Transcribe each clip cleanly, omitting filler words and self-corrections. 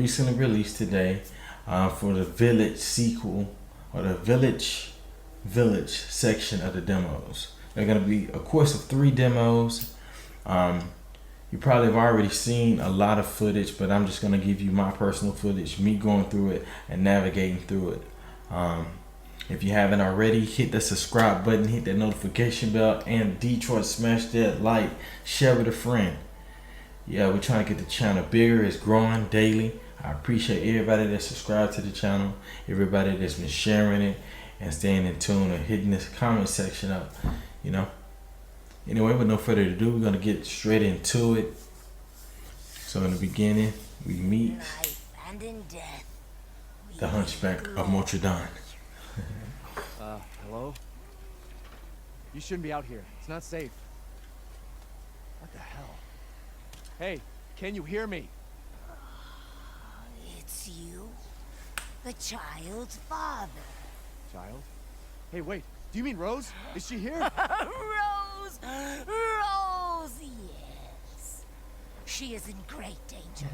recently released today for the Village sequel, or the Village section of the demos. They're going to be a course of 3 demos. You probably have already seen a lot of footage, but I'm just going to give you my personal footage, me going through it and navigating through it. If you haven't already, hit the subscribe button, hit that notification bell, and Detroit, smash that like, share with a friend. Yeah, we're trying to get the channel bigger. It's growing daily. I appreciate everybody that subscribed to the channel, everybody that's been sharing it and staying in tune and hitting this comment section up, you know. Anyway, with no further ado, we're gonna get straight into it. So in the beginning, we meet and in death, the Hunchback of Notre Dame. Hello? You shouldn't be out here. It's not safe. What the hell? Hey, can you hear me? It's you, the child's father. Child? Hey, wait. Do you mean Rose? Is she here? Rose! Rose, yes. She is in great danger.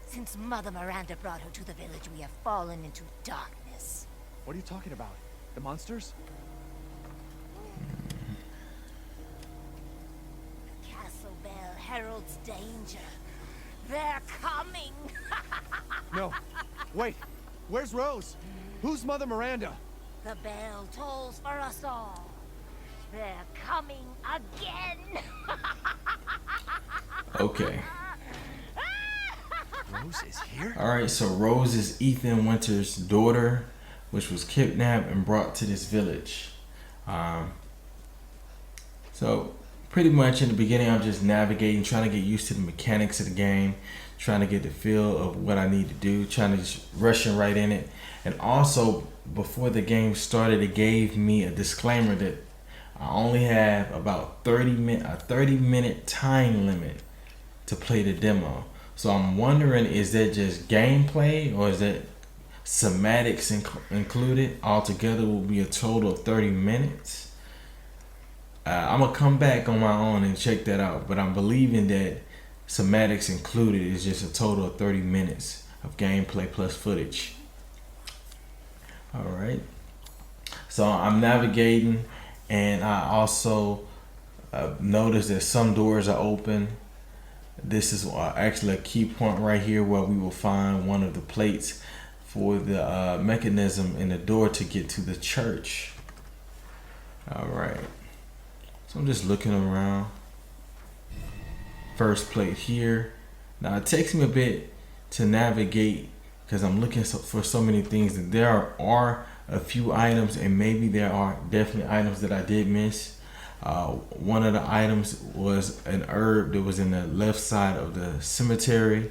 Since Mother Miranda brought her to the village, we have fallen into darkness. What are you talking about? The monsters? The castle bell heralds danger. They're coming. No. Wait. Where's Rose? Who's Mother Miranda? The bell tolls for us all. They're coming again. Okay. Rose is here? Alright, so Rose is Ethan Winter's daughter, which was kidnapped and brought to this village. So pretty much in the beginning, I'm just navigating, trying to get used to the mechanics of the game, trying to get the feel of what I need to do, trying to just rushing right in it. And also, before the game started, it gave me a disclaimer that I only have about a 30-minute time limit to play the demo. So I'm wondering, is that just gameplay or is that somatics included? Altogether will be a total of 30 minutes. I'm gonna come back on my own and check that out, but I'm believing that somatics included is just a total of 30 minutes of gameplay plus footage. Alright, so I'm navigating, and I also noticed that some doors are open. This is actually a key point right here where we will find one of the plates for the mechanism in the door to get to the church. Alright, so I'm just looking around. First plate here. Now it takes me a bit to navigate because I'm looking for so many things, and there are a few items, and maybe there are definitely items that I did miss. One of the items was an herb that was in the left side of the cemetery.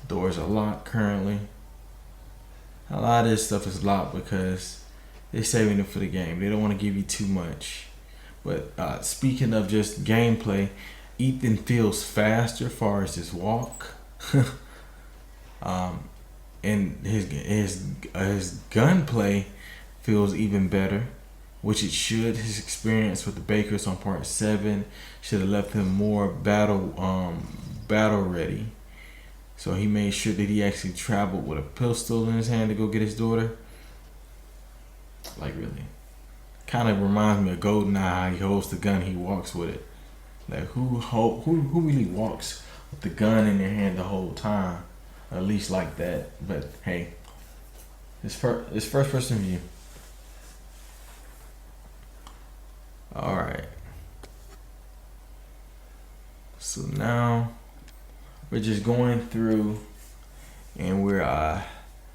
Doors are locked currently. A lot of this stuff is locked because they're saving it for the game. They don't want to give you too much. But speaking of just gameplay, Ethan feels faster as far as his walk. And his gunplay feels even better, which it should. His experience with the Bakers on part 7 should have left him more battle ready. So he made sure that he actually traveled with a pistol in his hand to go get his daughter. Like, really, kind of reminds me of GoldenEye. How he holds the gun, he walks with it. Like, who really walks with the gun in their hand the whole time? At least like that. But hey, it's first person view. Alright, so now we're just going through and we're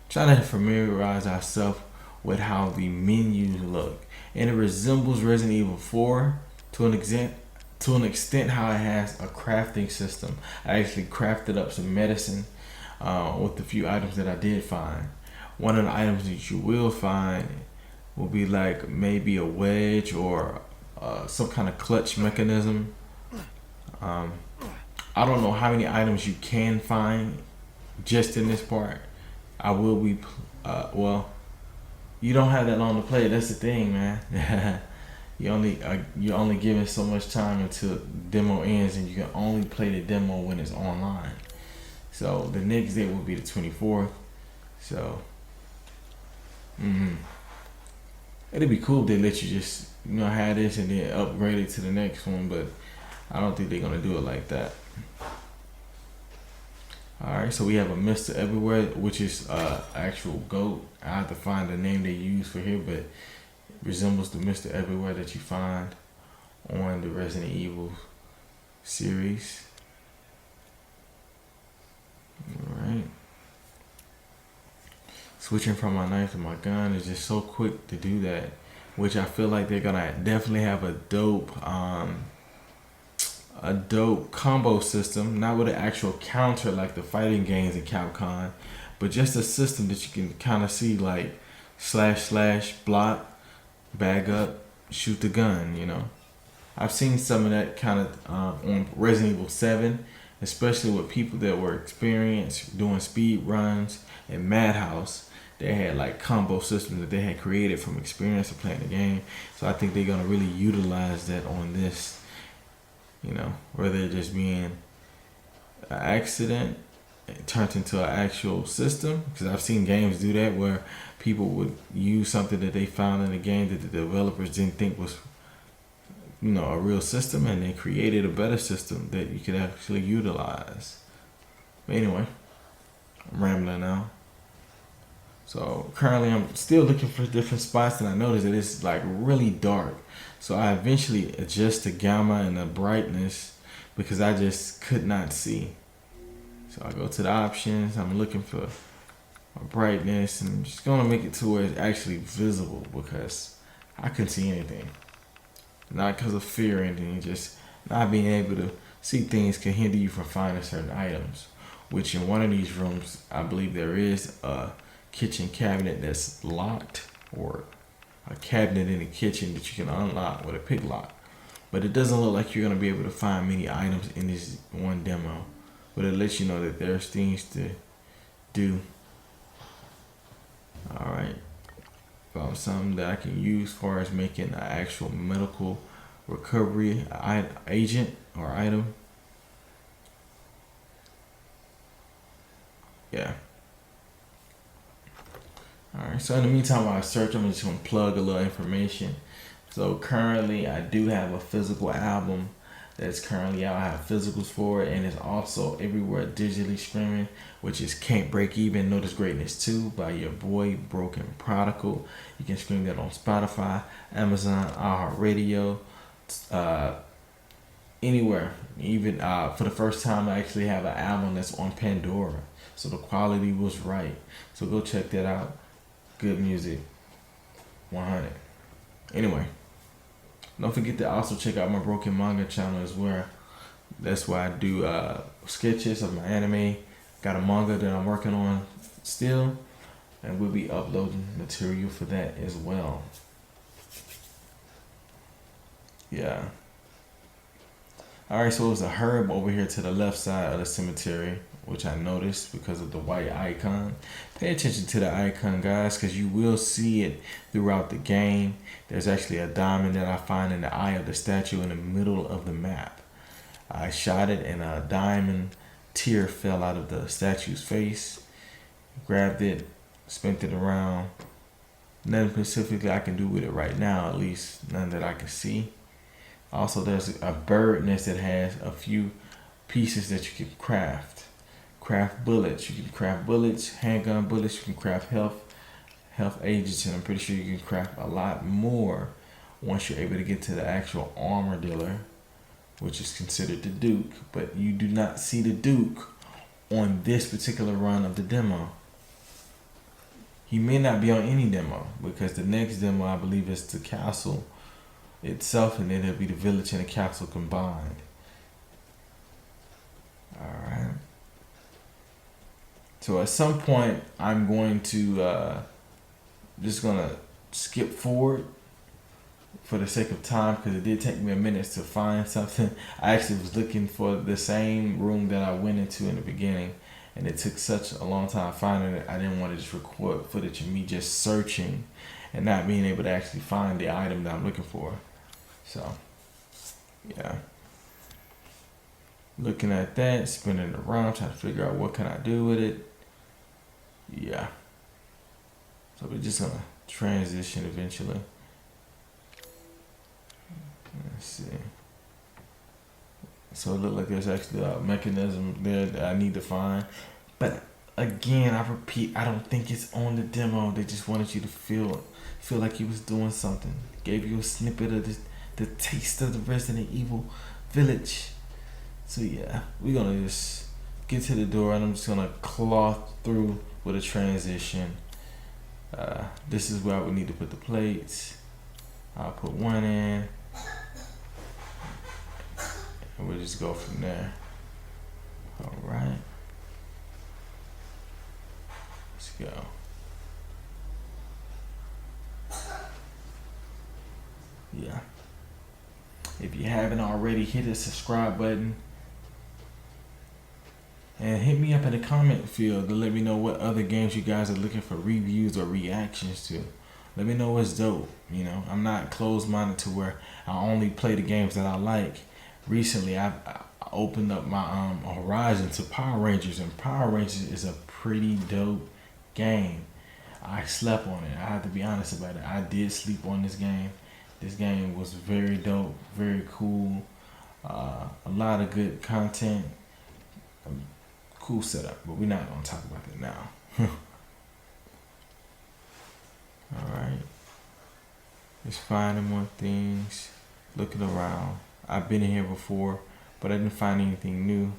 trying to familiarize ourselves with how the menus look, and it resembles Resident Evil 4 to an extent how it has a crafting system. I actually crafted up some medicine with the few items that I did find. One of the items that you will find will be like maybe a wedge or some kind of clutch mechanism. I don't know how many items you can find just in this part. I will be well, you don't have that long to play. That's the thing, man. you're only given so much time until demo ends, and you can only play the demo when it's online. So the next date will be the 24th. So it'd be cool if they let you just have this and then upgrade it to the next one, but I don't think they're gonna do it like that. Alright, so we have a Mr. Everywhere, which is actual goat. I have to find the name they use for here, but it resembles the Mr. Everywhere that you find on the Resident Evil series. Alright. Switching from my knife to my gun is just so quick to do that, which I feel like they're gonna definitely have a dope combo system, not with an actual counter like the fighting games in Capcom, but just a system that you can kind of see like / block, bag up, shoot the gun. I've seen some of that kind of on Resident Evil 7, especially with people that were experienced doing speed runs in Madhouse. They had like combo systems that they had created from experience of playing the game. So I think they're gonna really utilize that on this. Whether it just being an accident, it turned into an actual system. Because I've seen games do that where people would use something that they found in the game that the developers didn't think was, a real system, and they created a better system that you could actually utilize. But anyway, I'm rambling now. So currently I'm still looking for different spots, and I noticed that it's like really dark. So I eventually adjust the gamma and the brightness because I just could not see. So I go to the options, I'm looking for a brightness, and I'm just gonna make it to where it's actually visible because I couldn't see anything. Not because of fear or anything, just not being able to see things can hinder you from finding certain items. Which in one of these rooms, I believe there is a kitchen cabinet that's locked, or a cabinet in the kitchen that you can unlock with a pick lock. But it doesn't look like you're going to be able to find many items in this one demo. But it lets you know that there's things to do. Alright. Found something that I can use as far as making an actual medical recovery agent or item. Yeah. Alright, so in the meantime while I search, I'm just going to plug a little information. So currently I do have a physical album that's currently out. I have physicals for it, and it's also everywhere digitally streaming, which is Can't Break Even, Notice Greatness 2 by your boy Broken Prodycal. You can stream that on Spotify, Amazon, iHeartRadio, anywhere. Even for the first time I actually have an album that's on Pandora. So the quality was right. So go check that out. Good music. 100. Anyway, don't forget to also check out my Broken Manga channel as well. That's where I do sketches of my anime. Got a manga that I'm working on still, and we'll be uploading material for that as well. Yeah. Alright, so there's a herb over here to the left side of the cemetery, which I noticed because of the white icon. Pay attention to the icon, guys, because you will see it throughout the game. There's actually a diamond that I find in the eye of the statue in the middle of the map. I shot it and a diamond tear fell out of the statue's face. Grabbed it, spent it around. Nothing specifically I can do with it right now, at least none that I can see. Also, there's a bird nest that has a few pieces that you can craft. Craft bullets. You can craft bullets, handgun bullets. You can craft health agents, and I'm pretty sure you can craft a lot more once you're able to get to the actual armor dealer, which is considered the Duke. But you do not see the Duke on this particular run of the demo. He may not be on any demo, because the next demo I believe is the castle itself, and then it'll be the village and the castle combined. Alright. So at some point I'm going to just gonna skip forward for the sake of time, because it did take me a minute to find something. I actually was looking for the same room that I went into in the beginning, and it took such a long time finding it. I didn't want to just record footage of me just searching and not being able to actually find the item that I'm looking for. So, yeah. Looking at that, spinning it around, trying to figure out what can I do with it. Yeah. So we're just gonna transition eventually. Let's see. So it looked like there's actually a mechanism there that I need to find. But again, I repeat, I don't think it's on the demo. They just wanted you to feel like you was doing something. Gave you a snippet of the taste of the Resident Evil village. So yeah, we're gonna just get to the door and I'm just gonna claw through with a transition. This is where I would need to put the plates. I'll put one in. And we'll just go from there. Alright. Let's go. Yeah. If you haven't already, hit the subscribe button. And hit me up in the comment field to let me know what other games you guys are looking for reviews or reactions to. Let me know what's dope. You know, I'm not closed-minded to where I only play the games that I like. Recently, I opened up my horizon to Power Rangers, and Power Rangers is a pretty dope game. I slept on it. I have to be honest about it. I did sleep on this game. This game was very dope, very cool. A lot of good content. Cool setup, but we're not gonna talk about that now. Alright. Just finding more things. Looking around. I've been in here before, but I didn't find anything new.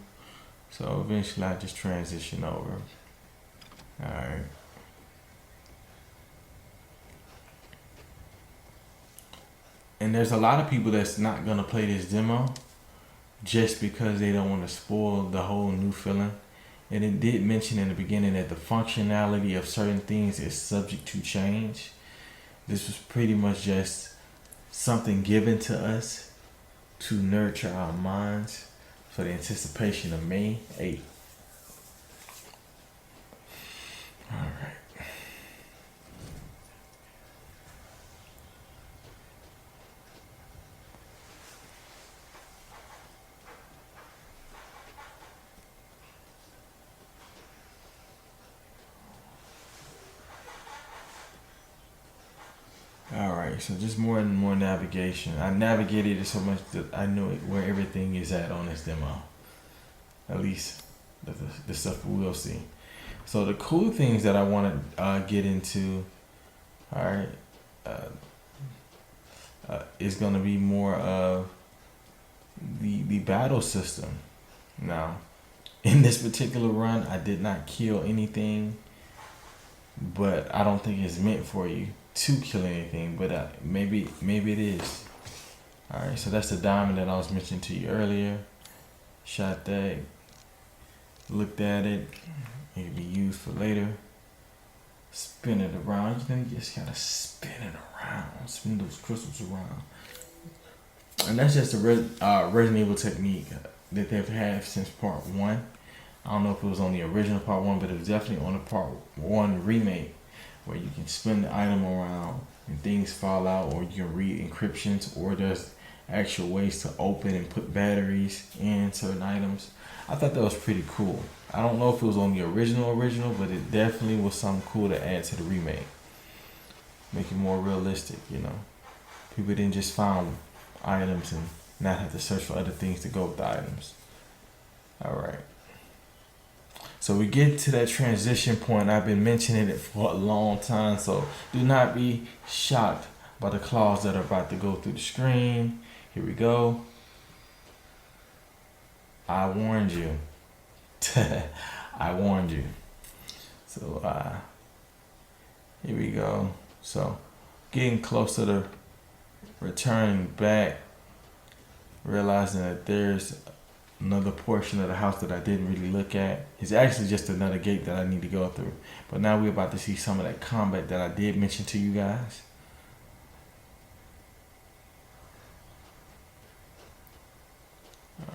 So eventually I just transition over. Alright. And there's a lot of people that's not gonna play this demo just because they don't want to spoil the whole new feeling. And it did mention in the beginning that the functionality of certain things is subject to change. This was pretty much just something given to us to nurture our minds for the anticipation of May 8th. Alright. Alright, so just more and more navigation. I navigated it so much that I know where everything is at on this demo. At least the stuff we'll see. So the cool things that I want to get into, alright, is going to be more of the battle system. Now, in this particular run, I did not kill anything, but I don't think it's meant for you to kill anything, but maybe it is. Alright, so that's the diamond that I was mentioning to you earlier. Shot that, looked at it, it can be used for later. Spin it around, you just gotta spin it around, spin those crystals around. And that's just a Resident Evil technique that they've had since part 1. I don't know if it was on the original part 1, but it was definitely on the part 1 remake, where you can spin the item around and things fall out, or you can read encryptions, or there's actual ways to open and put batteries in certain items. I thought that was pretty cool. I don't know if it was on the original, but it definitely was something cool to add to the remake. Make it more realistic, you know. People didn't just find items and not have to search for other things to go with the items. Alright. So we get to that transition point. I've been mentioning it for a long time, so do not be shocked by the claws that are about to go through the screen. Here we go. I warned you. I warned you. So here we go. So getting closer to returning back, realizing that there's another portion of the house that I didn't really look at. It's actually just another gate that I need to go through. But now we're about to see some of that combat that I did mention to you guys.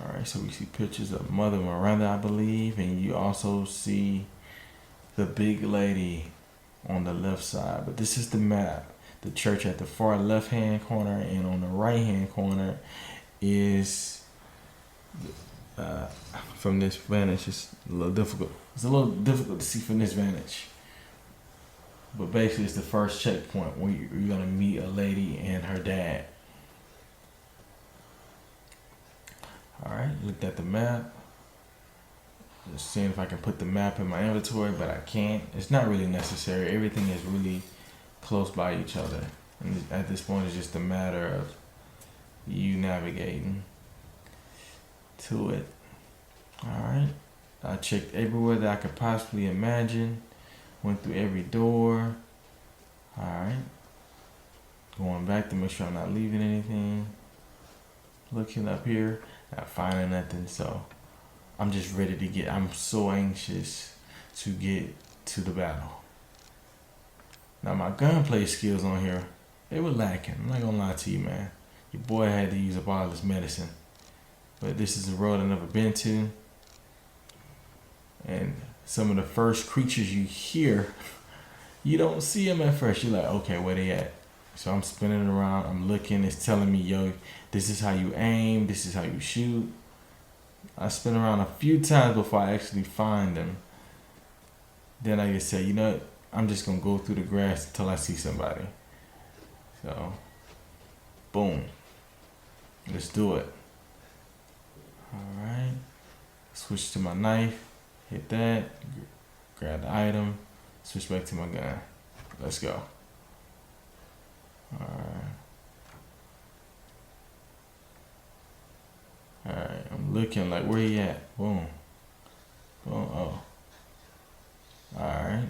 Alright, so we see pictures of Mother Miranda, I believe, and you also see the big lady on the left side. But this is the map. the church at the far left hand corner, and on the right hand corner is from this vantage. It's a little difficult. It's a little difficult to see from this vantage. But basically, it's the first checkpoint where you're gonna meet a lady and her dad. All right, looked at the map. Just seeing if I can put the map in my inventory, but I can't. It's not really necessary. Everything is really close by each other. And at this point, it's just a matter of you navigating to it. Alright. I checked everywhere that I could possibly imagine. Went through every door. Alright. Going back to make sure I'm not leaving anything. Looking up here. Not finding nothing. So I'm just ready to get. I'm so anxious to get to the battle. Now my gunplay skills on here, they were lacking. I'm not gonna lie to you, man. Your boy had to use up all this medicine. But this is a road I've never been to. And some of the first creatures you hear, you don't see them at first. You're like, okay, where they at? So I'm spinning around, I'm looking, it's telling me, yo, this is how you aim, this is how you shoot. I spin around a few times before I actually find them. Then I just say, you know what? I'm just gonna go through the grass until I see somebody. So, boom. Let's do it. Alright. Switch to my knife. Hit that. Grab the item. Switch back to my gun. Let's go. Alright. Alright. I'm looking like, where he at? Boom. Boom. Oh. Alright.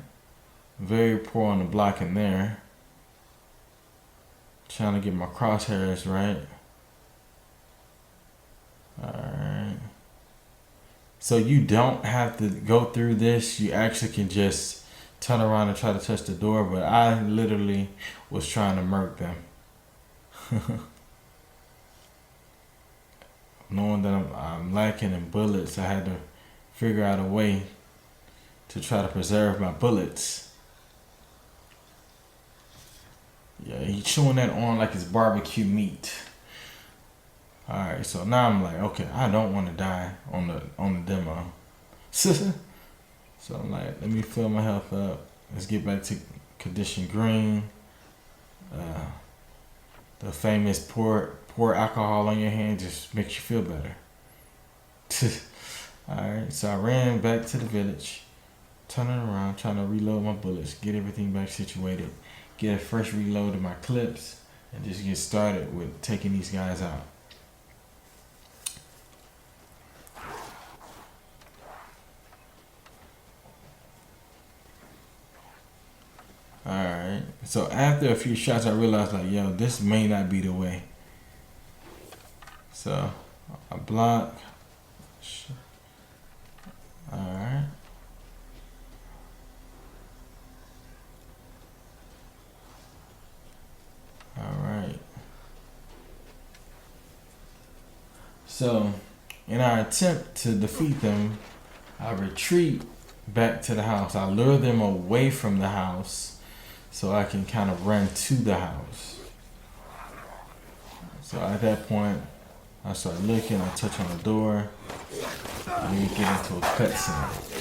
Very poor on the blocking there. Trying to get my crosshairs right. Alright. So you don't have to go through this. You actually can just turn around and try to touch the door. But I literally was trying to murk them. Knowing that I'm lacking in bullets, I had to figure out a way to try to preserve my bullets. Yeah, he's chewing that on like it's barbecue meat. Alright, so now I'm like, okay, I don't want to die on the demo. So I'm like, let me fill my health up. Let's get back to condition green. The famous pour alcohol on your hand just makes you feel better. Alright, so I ran back to the village, turning around, trying to reload my bullets, get everything back situated, get a fresh reload of my clips, and just get started with taking these guys out. Alright, so after a few shots I realized like, yo, this may not be the way. So I block. Alright. Alright. So in our attempt to defeat them, I retreat back to the house. I lure them away from the house so I can kind of run to the house. So at that point, I start looking, I touch on the door, and we get into a cutscene.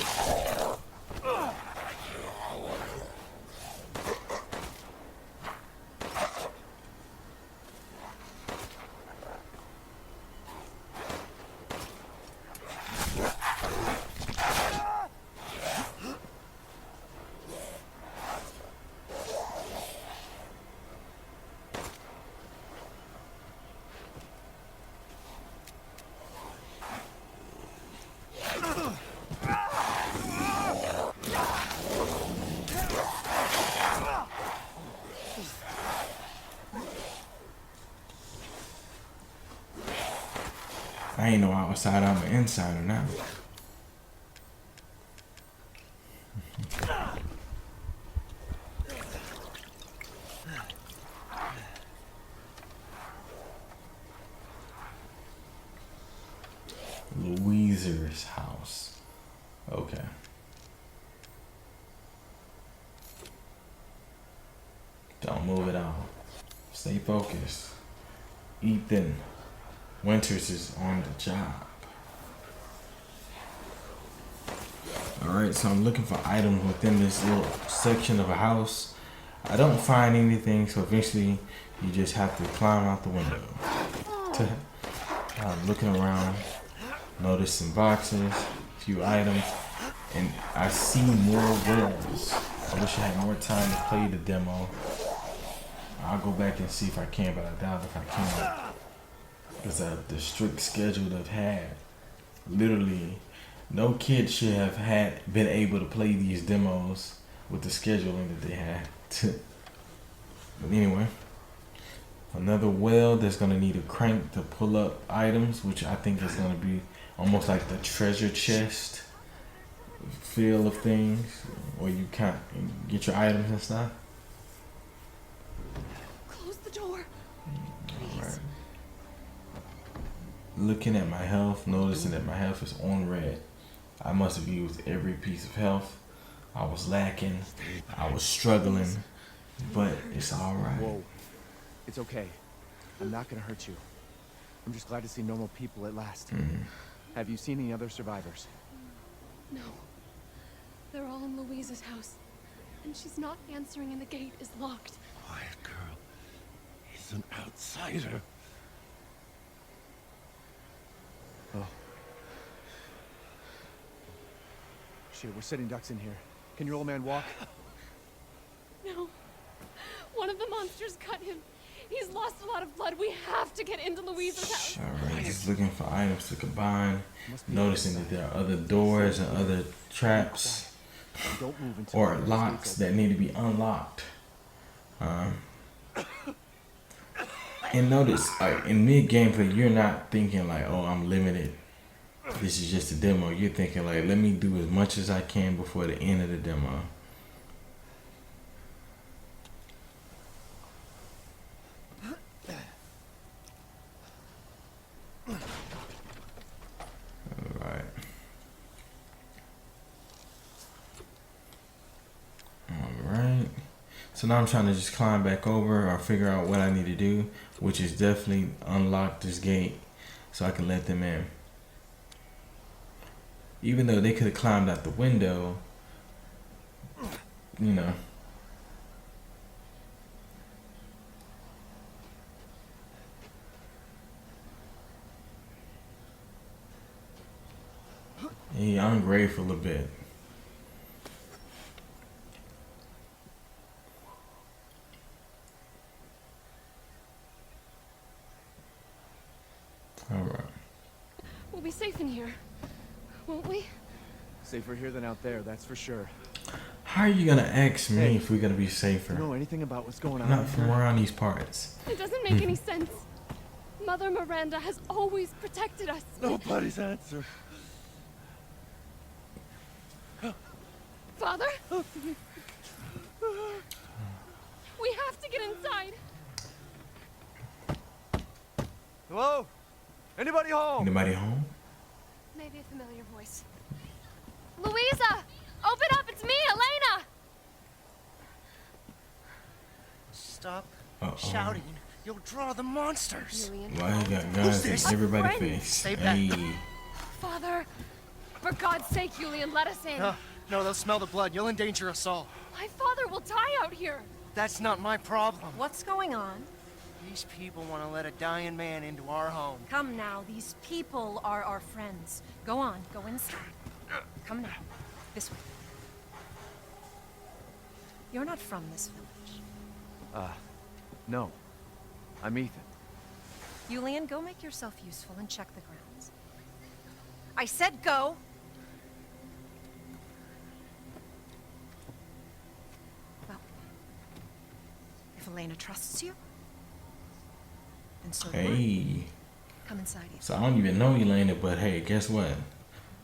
I ain't no outsider, I'm an insider now. Louiser's house. Okay. Don't move at all. Stay focused. Ethan Winters is on the job. Alright, so I'm looking for items within this little section of a house. I don't find anything, so eventually you just have to climb out the window. I'm looking around, noticing boxes, a few items, and I see more wells. I wish I had more time to play the demo. I'll go back and see if I can, but I doubt if I can. Because of the strict schedule they've had. Literally, no kid should have been able to play these demos with the scheduling that they had. But anyway, another well that's gonna need a crank to pull up items, which I think is gonna be almost like the treasure chest feel of things, where you can't get your items and stuff. Close the door. Alright. Looking at my health, noticing that my health is on red. I must have used every piece of health. I was lacking. I was struggling, but it's alright. Whoa. It's okay. I'm not gonna hurt you. I'm just glad to see normal people at last. Have you seen any other survivors? No. They're all in Louisa's house. And she's not answering and the gate is locked. Quiet girl. He's an outsider. Oh. Shit, we're sitting ducks in here. Can your old man walk? No. One of the monsters cut him. He's lost a lot of blood. We have to get into Louisa's house. Alright, just looking for items to combine. Noticing that there are other doors and other traps Don't move until or locks that need to be unlocked. And notice, in mid gameplay, you're not thinking like, "Oh, I'm limited. This is just a demo." You're thinking like, "Let me do as much as I can before the end of the demo." Alright. Alright. So now I'm trying to just climb back over or figure out what I need to do, which is definitely unlock this gate so I can let them in. Even though they could have climbed out the window, you know. Yeah, I'm grateful a bit. Alright. We'll be safe in here, won't we? Safer here than out there, that's for sure. How are you gonna ask me Hey, if we're gonna be Do you safer? know anything about what's going on? Not from around these parts. It doesn't make any sense. Mother Miranda has always protected us. Nobody's answer. Father? We have to get inside. Hello? Anybody home? Anybody home? Maybe a familiar voice. Louisa! Open up! It's me, Elena! Stop Uh-oh. shouting. You'll draw the monsters. Julian. Why you got guns this? in everybody's A friend. face? Stay back. Hey. Father! For God's sake, Julian, let us in. No, they'll smell the blood. You'll endanger us all. My father will die out here. That's not my problem. What's going on? These people want to let a dying man into our home. Come now, these people are our friends. Go on, go inside. Come now, this way. You're not from this village. No. I'm Ethan. Julian, go make yourself useful and check the grounds. I said go! Well, if Elena trusts you, then so do I. Hey. Come inside, Ethan. So I don't even know Elena, but hey, guess what?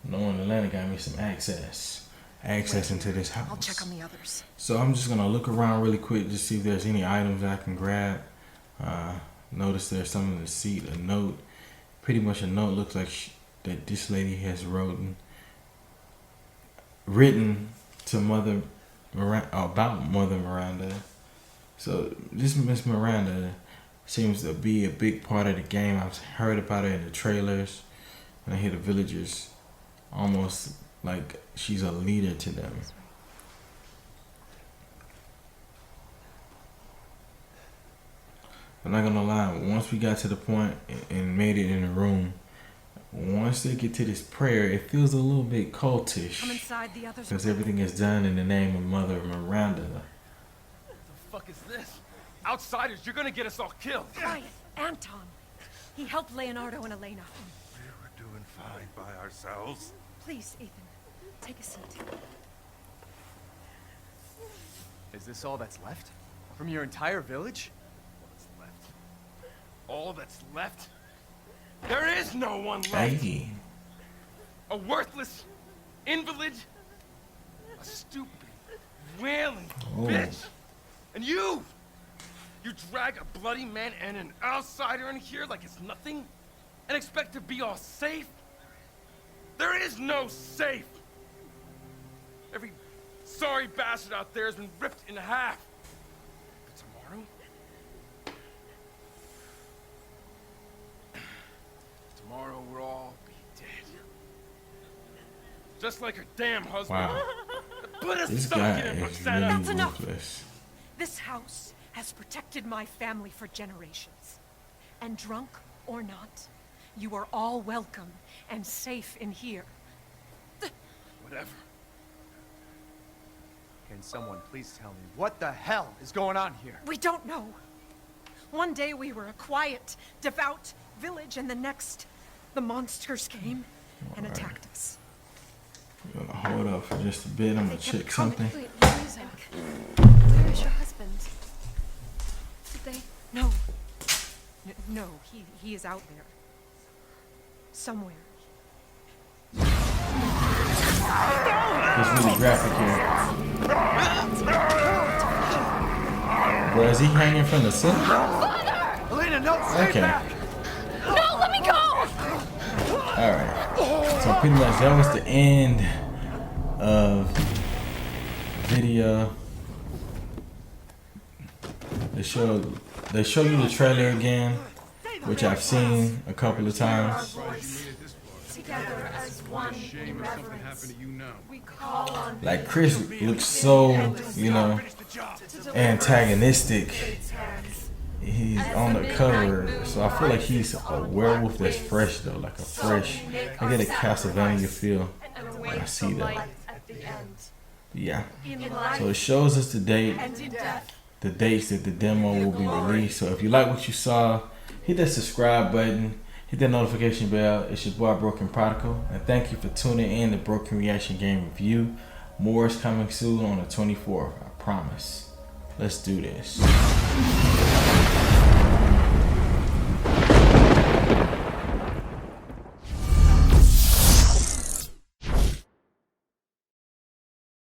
Knowing Elena got me some access into this house. I'll check on the others. So I'm just gonna look around really quick to see if there's any items I can grab. Notice there's something in the seat, a note. Pretty much a note looks like that this lady has written to about Mother Miranda. So this Miss Miranda seems to be a big part of the game. I've heard about her in the trailers. And I hear the villagers almost like she's a leader to them. I'm not gonna lie, once we got to the point and made it in the room, once they get to this prayer, it feels a little bit cultish. Come inside, the others. Because everything is done in the name of Mother Miranda. What the fuck is this? Outsiders, you're gonna get us all killed. Quiet, Anton. He helped Leonardo and Elena. We were doing fine by ourselves. Please, Ethan, take a seat. Is this all that's left? From your entire village? What's left? All that's left? There is no one left! Hey. A worthless invalid? A stupid, wailing bitch! And you! You drag a bloody man and an outsider in here like it's nothing? And expect to be all safe? There is no safe! Every sorry bastard out there has been ripped in half. But tomorrow? Tomorrow we'll all be dead. Just like her damn husband. Wow. Put a This sock guy in him, is Roxana. really That's enough. ruthless. This house has protected my family for generations. And drunk or not, you are all welcome and safe in here. Whatever. Can someone please tell me what the hell is going on here? We don't know. One day we were a quiet, devout village, and the next, the monsters came and attacked us. I'm gonna hold up for just a bit. I'm gonna check something. Wait, music. Where is your husband? Did they? No. No, he is out there. Somewhere. It's really graphic here. Bro, is he hanging from the ceiling? Elena, no, stay Okay. back! No, let me go! Alright. So pretty much that was the end of the video. They show you the trailer again, which I've seen a couple of times. Together as one in reverence. We call on Like Chris looks so, antagonistic. He's on the cover, so I feel like he's a werewolf that's fresh though, like a fresh. I get a Castlevania feel when I see that. at the end. Yeah. In life So it shows us the date, and in death. the dates that the demo will be released. So if you like what you saw, hit that subscribe button, hit that notification bell. It's your boy Broken Prodycal, and thank you for tuning in to Broken Reaction Game Review. More is coming soon on the 24th, I promise. Let's do this.